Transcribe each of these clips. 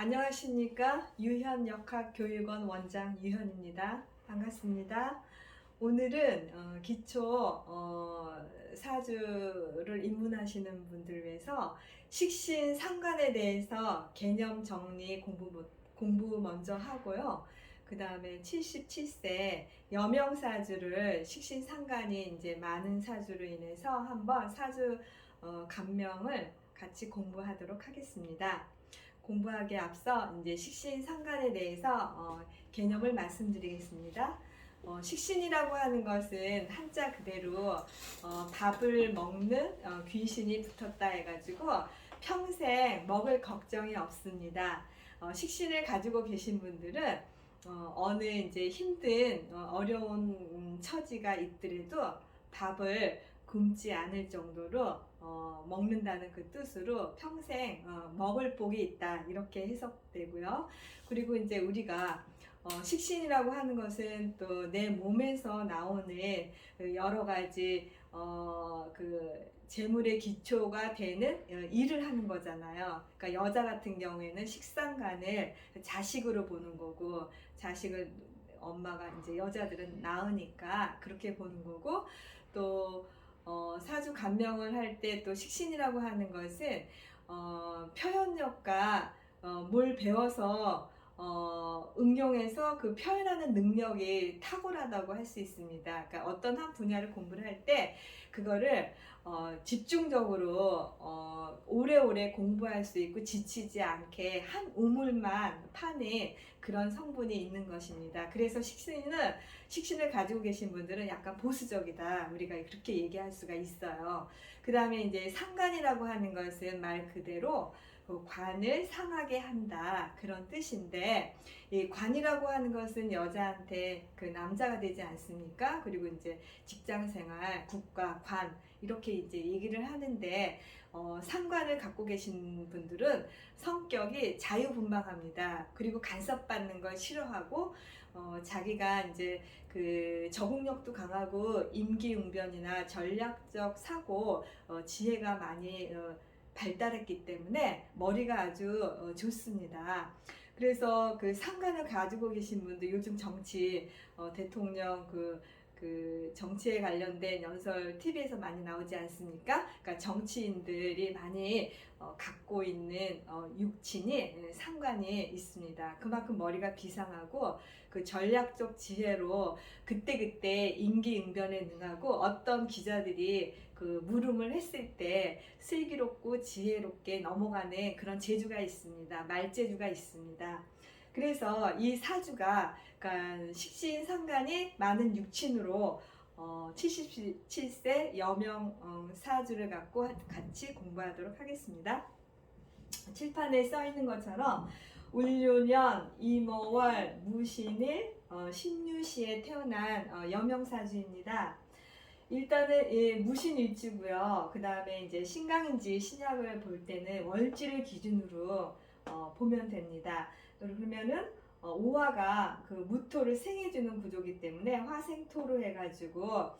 안녕하십니까. 유현역학교육원 원장 유현입니다. 반갑습니다. 오늘은 기초 사주를 입문하시는 분들을 위해서 식신상관에 대해서 개념 정리 공부 먼저 하고요. 그 다음에 77세 여명사주를 식신상관이 이제 많은 사주로 인해서 한번 사주 감명을 같이 공부하도록 하겠습니다. 공부하기에 앞서 이제 식신상관에 대해서 개념을 말씀드리겠습니다. 식신이라고 하는 것은 한자 그대로 밥을 먹는 귀신이 붙었다 해가지고 평생 먹을 걱정이 없습니다. 식신을 가지고 계신 분들은 어느 이제 힘든 어려운 처지가 있더라도 밥을 굶지 않을 정도로 먹는다는 그 뜻으로 평생 먹을 복이 있다 이렇게 해석되고요. 그리고 이제 우리가 식신이라고 하는 것은 또 내 몸에서 나오는 여러 가지 그 재물의 기초가 되는 일을 하는 거잖아요. 그러니까 여자 같은 경우에는 식상관을 자식으로 보는 거고, 자식을 엄마가 이제 여자들은 낳으니까 그렇게 보는 거고, 또 사주 감명을 할 때 또 식신이라고 하는 것은 표현력과 뭘 배워서 응용해서 그 표현하는 능력이 탁월하다고 할 수 있습니다. 그러니까 어떤 한 분야를 공부를 할 때 그거를 집중적으로 오래오래 공부할 수 있고 지치지 않게 한 우물만 파는 그런 성분이 있는 것입니다. 그래서 식신을 가지고 계신 분들은 약간 보수적이다, 우리가 그렇게 얘기할 수가 있어요. 그 다음에 이제 상관이라고 하는 것은 말 그대로 관을 상하게 한다 그런 뜻인데, 이 관이라고 하는 것은 여자한테 그 남자가 되지 않습니까? 그리고 이제 직장생활, 국가, 관 이렇게 이제 얘기를 하는데, 상관을 갖고 계신 분들은 성격이 자유분방합니다. 그리고 간섭받는 걸 싫어하고 자기가 이제 그 적응력도 강하고 임기응변이나 전략적 사고 지혜가 많이 발달했기 때문에 머리가 아주 좋습니다. 그래서 그 상관을 가지고 계신 분들, 요즘 정치 대통령 그 정치에 관련된 연설 TV에서 많이 나오지 않습니까? 그러니까 정치인들이 많이 갖고 있는 육친이 상관이 있습니다. 그만큼 머리가 비상하고 그 전략적 지혜로 그때그때 임기응변에 능하고, 어떤 기자들이 그 물음을 했을 때 슬기롭고 지혜롭게 넘어가는 그런 재주가 있습니다. 말재주가 있습니다. 그래서 이 사주가, 그러니까 식신상관이 많은 육친으로 77세 여명 사주를 갖고 같이 공부하도록 하겠습니다. 칠판에 써 있는 것처럼 울유년 이모월 무신일 신유시에 태어난 여명사주입니다. 일단은 무신일주고요. 그 다음에 이제 신강인지 신약을 볼 때는 월지를 기준으로 보면 됩니다. 그러면은 오화가 그 무토를 생해주는 구조이기 때문에 화생토로 해가지고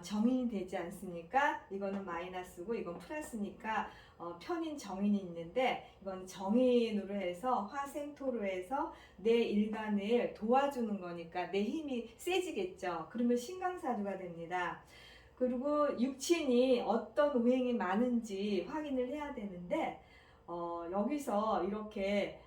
정인이 되지 않습니까? 이거는 마이너스고 이건 플러스니까 편인 정인이 있는데, 이건 정인으로 해서 화생토로 해서 내 일간을 도와주는 거니까 내 힘이 세지겠죠. 그러면 신강사주가 됩니다. 그리고 육친이 어떤 우행이 많은지 확인을 해야 되는데, 여기서 이렇게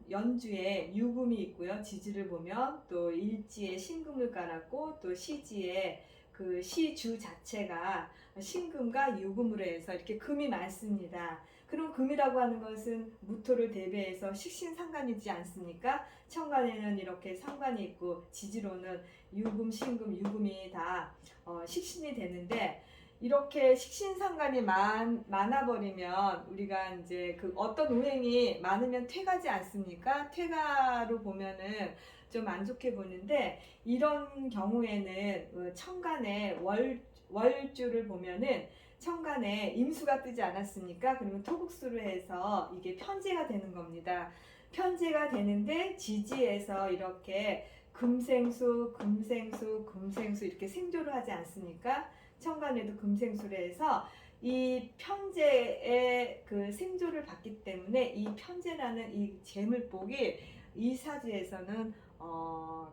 연주에 유금이 있고요. 지지를 보면 또 일지에 신금을 깔았고, 또 시지에 그 시주 자체가 신금과 유금으로 해서 이렇게 금이 많습니다. 그럼 금이라고 하는 것은 무토를 대비해서 식신상관이지 않습니까? 천간에는 이렇게 상관이 있고 지지로는 유금, 신금, 유금이 다 식신이 되는데, 이렇게 식신상관이 많아버리면 우리가 이제 그 어떤 우행이 많으면 퇴가지 않습니까? 퇴가로 보면은 좀 안 좋게 보는데, 이런 경우에는 천간에 월주를 보면은 천간에 임수가 뜨지 않았습니까? 그러면 토국수로 해서 이게 편제가 되는 겁니다. 편제가 되는데 지지에서 이렇게 금생수, 금생수, 금생수 이렇게 생조를 하지 않습니까? 천간에도 금생수로 해서 이 편재의 그 생조를 받기 때문에 이 편재라는 이 재물복이 이 사주에서는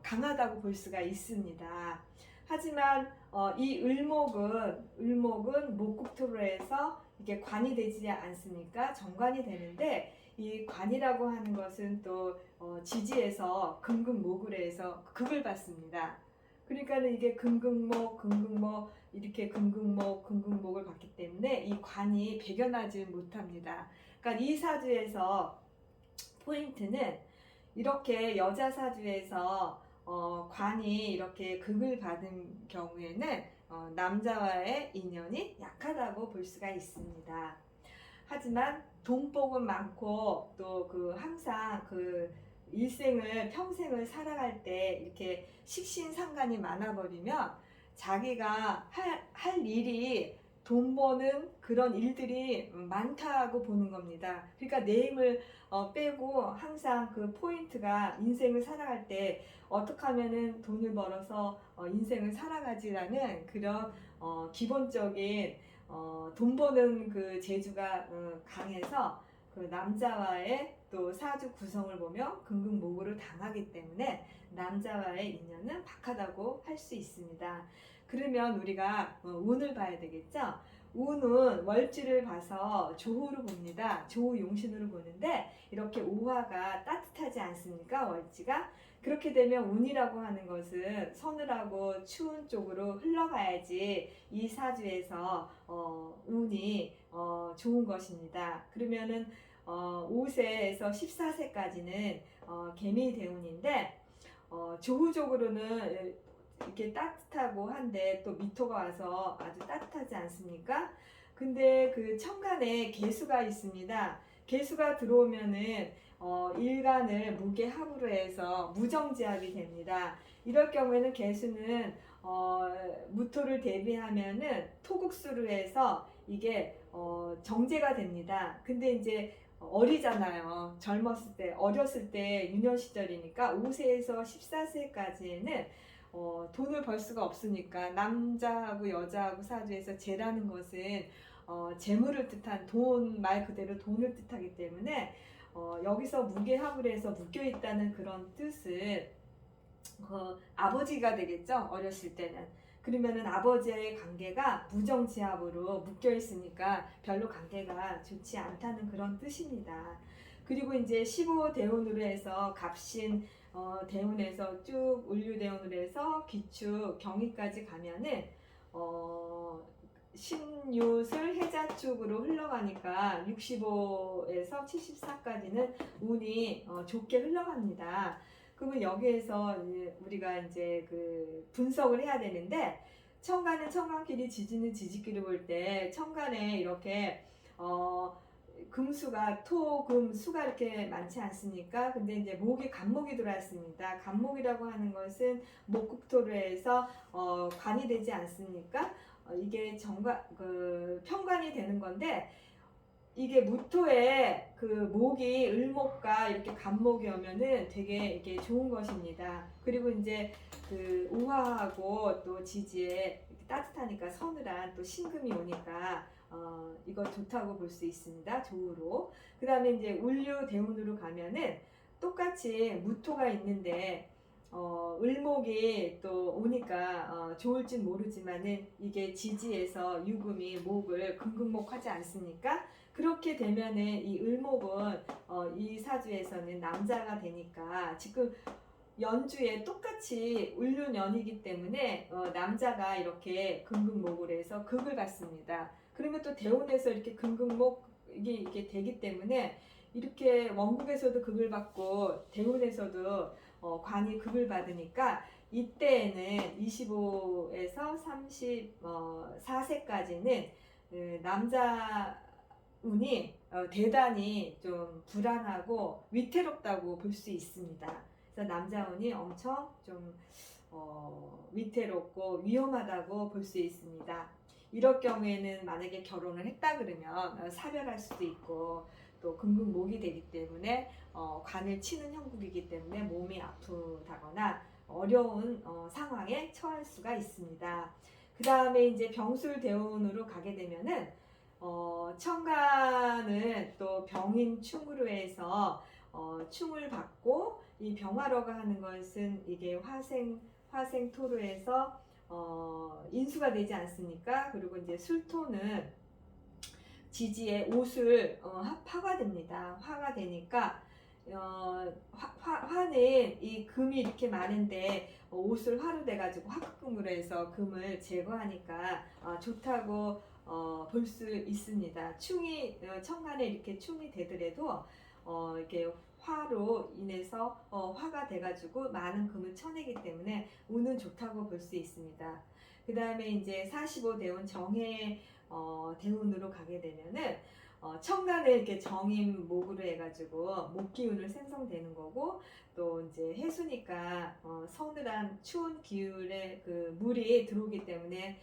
강하다고 볼 수가 있습니다. 하지만 이 을목은 목국토로 해서 이게 관이 되지 않습니까? 정관이 되는데 이 관이라고 하는 것은 또 지지에서 금극목을 해서 극을 받습니다. 그러니까는 이게 금극목 이렇게 금극목을 받기 때문에 이 관이 배겨나지 못합니다. 그러니까 이 사주에서 포인트는 이렇게 여자 사주에서 관이 이렇게 극을 받은 경우에는 남자와의 인연이 약하다고 볼 수가 있습니다. 하지만 돈복은 많고 또 그 항상 그 평생을 살아갈 때 이렇게 식신상간이 많아버리면 자기가 할 일이 돈 버는 그런 일들이 많다고 보는 겁니다. 그러니까 내 힘을 빼고 항상 그 포인트가 인생을 살아갈 때 어떻게 하면은 돈을 벌어서 인생을 살아가지라는 그런 기본적인 돈 버는 그 재주가 강해서 그 남자와의 또 사주 구성을 보면 금극목으로 당하기 때문에 남자와의 인연은 박하다고 할 수 있습니다. 그러면 우리가 운을 봐야 되겠죠? 운은 월지를 봐서 조후로 봅니다. 조후용신으로 보는데 이렇게 오화가 따뜻하지 않습니까? 월지가. 그렇게 되면 운이라고 하는 것은 서늘하고 추운 쪽으로 흘러가야지 이 사주에서 운이 좋은 것입니다. 그러면은 5세에서 14세까지는 개미대운인데 조후적으로는 이렇게 따뜻하고 한데 또 미토가 와서 아주 따뜻하지 않습니까? 근데 그 천간에 개수가 있습니다. 개수가 들어오면은 일간을 무게합으로 해서 무정지합이 됩니다. 이럴 경우에는 개수는 무토를 대비하면은 토국수로 해서 이게 정제가 됩니다. 근데 이제 어리잖아요. 젊었을 때, 어렸을 때 유년 시절이니까 5세에서 14세까지에는 돈을 벌 수가 없으니까 남자하고 여자하고 사주에서 재라는 것은 재물을 뜻한 돈, 말 그대로 돈을 뜻하기 때문에 여기서 무게합을 해서 묶여 있다는 그런 뜻은 아버지가 되겠죠. 어렸을 때는. 그러면은 아버지의 관계가 무정지합으로 묶여 있으니까 별로 관계가 좋지 않다는 그런 뜻입니다. 그리고 이제 15대운으로 해서 갑신 대운에서 쭉 을류대운으로 해서 기축 경희까지 가면은 신유술 해자축으로 흘러가니까 65에서 74까지는 운이 좋게 흘러갑니다. 그러면 여기에서 우리가 이제 그 분석을 해야 되는데 천간은 천간끼리 지지는 지지끼리 볼 때 천간에 이렇게 금수가 토, 금, 수가 이렇게 많지 않습니까? 근데 이제 목이 간목이 들어왔습니다. 간목이라고 하는 것은 목국토로 해서 관이 되지 않습니까? 이게 편관이 되는 건데 이게 무토에 그 목이 을목과 이렇게 간목이 오면은 되게 이게 좋은 것입니다. 그리고 이제 그 우화하고 또 지지에 따뜻하니까 서늘한 또 신금이 오니까 이거 좋다고 볼 수 있습니다. 조우로. 그 다음에 이제 울류 대운으로 가면은 똑같이 무토가 있는데 을목이 또 오니까 좋을진 모르지만은 이게 지지에서 유금이 목을 금극목하지 않습니까? 그렇게 되면은 이 을목은 이 사주에서는 남자가 되니까 지금 연주에 똑같이 을류년이기 때문에 남자가 이렇게 금극목을 해서 극을 받습니다. 그러면 또 대운에서 이렇게 금극목 이게 되기 때문에 이렇게 원국에서도 극을 받고 대운에서도 관이 극을 받으니까 이때에는 25에서 34세까지는 남자 운이 대단히 좀 불안하고 위태롭다고 볼 수 있습니다. 그래서 남자 운이 엄청 좀 위태롭고 위험하다고 볼 수 있습니다. 이럴 경우에는 만약에 결혼을 했다 그러면 사별할 수도 있고 또 금극목이 되기 때문에 관을 치는 형국이기 때문에 몸이 아프다거나 어려운 상황에 처할 수가 있습니다. 그 다음에 이제 병술 대운으로 가게 되면은 천간은 또 병인충으로 해서 충을 받고, 이 병화로가 하는 것은 이게 화생토로 해서 인수가 되지 않습니까? 그리고 이제 술토는 지지에 옷을 화가 됩니다. 화가 되니까 화는 이 금이 이렇게 많은데 옷을 화로 돼가지고 화극금으로 해서 금을 제거하니까 좋다고 볼 수 있습니다. 충이 천간에 이렇게 충이 되더라도 이렇게 화로 인해서 화가 돼가지고 많은 금을 쳐내기 때문에 운은 좋다고 볼 수 있습니다. 그 다음에 이제 45대운 정해 대운으로 가게 되면은 천간에 이렇게 정임목으로 해가지고 목기운을 생성되는 거고, 또 이제 해수니까 서늘한 추운 기울에 그 물이 들어오기 때문에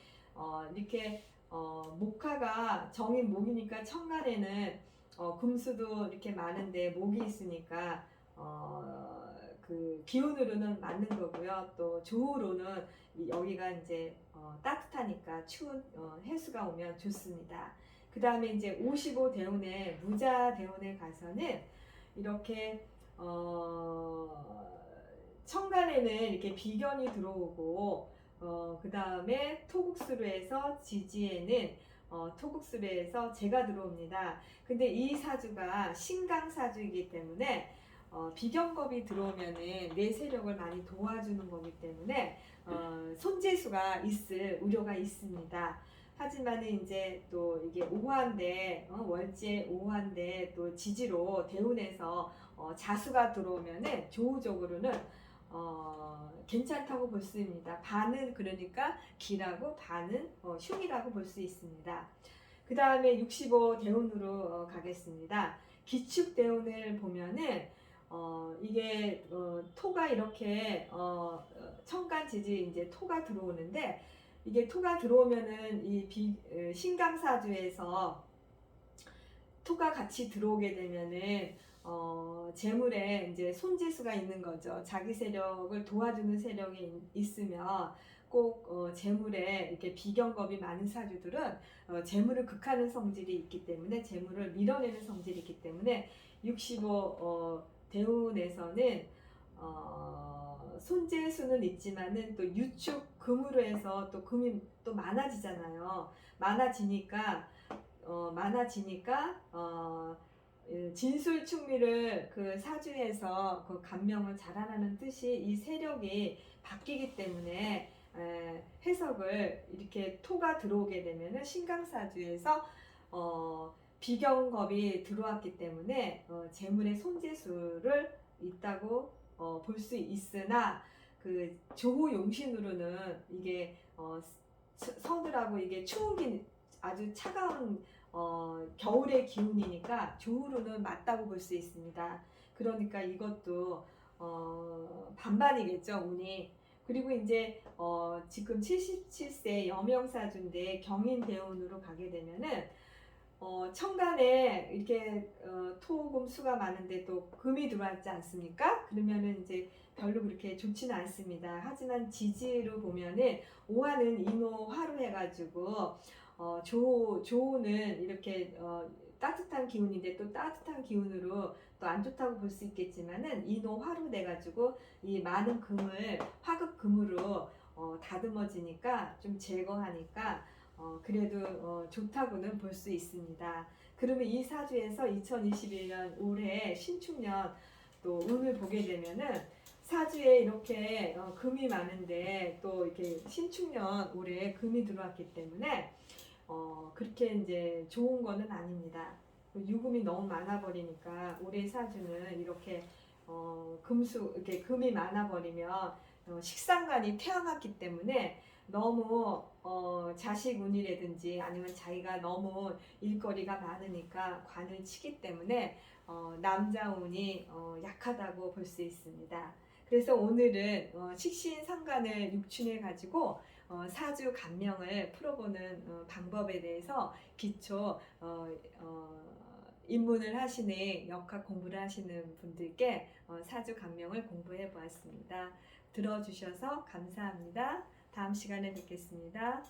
이렇게 목화가 정임목이니까 천간에는 금수도 이렇게 많은데 목이 있으니까 그 기운으로는 맞는 거고요. 또 조우로는 여기가 이제 따뜻하니까 추운 해수가 오면 좋습니다. 그 다음에 이제 55대운에 무자대운에 가서는 이렇게 천간에는 이렇게 비견이 들어오고, 그 다음에 토국수로 해서 지지에는 토국수로 해서 재가 들어옵니다. 근데 이 사주가 신강사주이기 때문에 비견겁이 들어오면은 내 세력을 많이 도와주는 거기 때문에 손재수가 있을 우려가 있습니다. 하지만은 이제 또 이게 오화인데 월제 오화인데 또 지지로 대운에서 자수가 들어오면은 조우적으로는 괜찮다고 볼 수 있습니다. 반은 그러니까 기라고, 반은 흉이라고 볼 수 있습니다. 그 다음에 65대운으로 가겠습니다. 기축대운을 보면은 이게 토가 이렇게 천간지지 이제 토가 들어오는데, 이게 토가 들어오면은 이 신강사주에서 토가 같이 들어오게 되면은 재물에 이제 손재수가 있는 거죠. 자기 세력을 도와주는 세력이 있으면 꼭 재물에 이렇게 비견겁이 많은 사주들은 재물을 극하는 성질이 있기 때문에, 재물을 밀어내는 성질이 있기 때문에 65 대운에서는 손재수는 있지만은 또 유축 금으로 해서 또 금이 또 많아지잖아요. 많아지니까 진술충미를 그 사주에서 그 감명을 자라나는 뜻이 이 세력이 바뀌기 때문에 해석을 이렇게 토가 들어오게 되면은 신강사주에서 비경겁이 들어왔기 때문에 재물의 손재수를 있다고 볼 수 있으나, 그 조호용신으로는 이게 서늘하고 이게 추운 아주 차가운 겨울의 기운이니까 조우로는 맞다고 볼 수 있습니다. 그러니까 이것도 반반이겠죠, 운이. 그리고 이제 지금 77세 여명사주인데 경인대운으로 가게 되면은 천간에 이렇게 토금수가 많은데 또 금이 들어왔지 않습니까? 그러면은 이제 별로 그렇게 좋지는 않습니다. 하지만 지지로 보면은 오화는 인호화로 해가지고 조우는 이렇게 따뜻한 기운인데 또 따뜻한 기운으로 또 안 좋다고 볼 수 있겠지만은 인호화로 돼가지고 이 많은 금을 화극금으로 다듬어지니까 좀 제거하니까 그래도 좋다고는 볼 수 있습니다. 그러면 이 사주에서 2021년 올해 신축년 또 운을 보게 되면은 사주에 이렇게 금이 많은데 또 이렇게 신축년 올해 금이 들어왔기 때문에 그렇게 이제 좋은 거는 아닙니다. 유금이 너무 많아 버리니까 올해 사주는 이렇게 이렇게 금이 많아 버리면 식상관이 태어났기 때문에 너무 자식 운이라든지 아니면 자기가 너무 일거리가 많으니까 관을 치기 때문에 남자 운이 약하다고 볼 수 있습니다. 그래서 오늘은 식신상관을 육춘해 가지고 사주 감명을 풀어보는 방법에 대해서 기초 입문을 하시는 역학 공부를 하시는 분들께 사주 감명을 공부해 보았습니다. 들어주셔서 감사합니다. 다음 시간에 뵙겠습니다.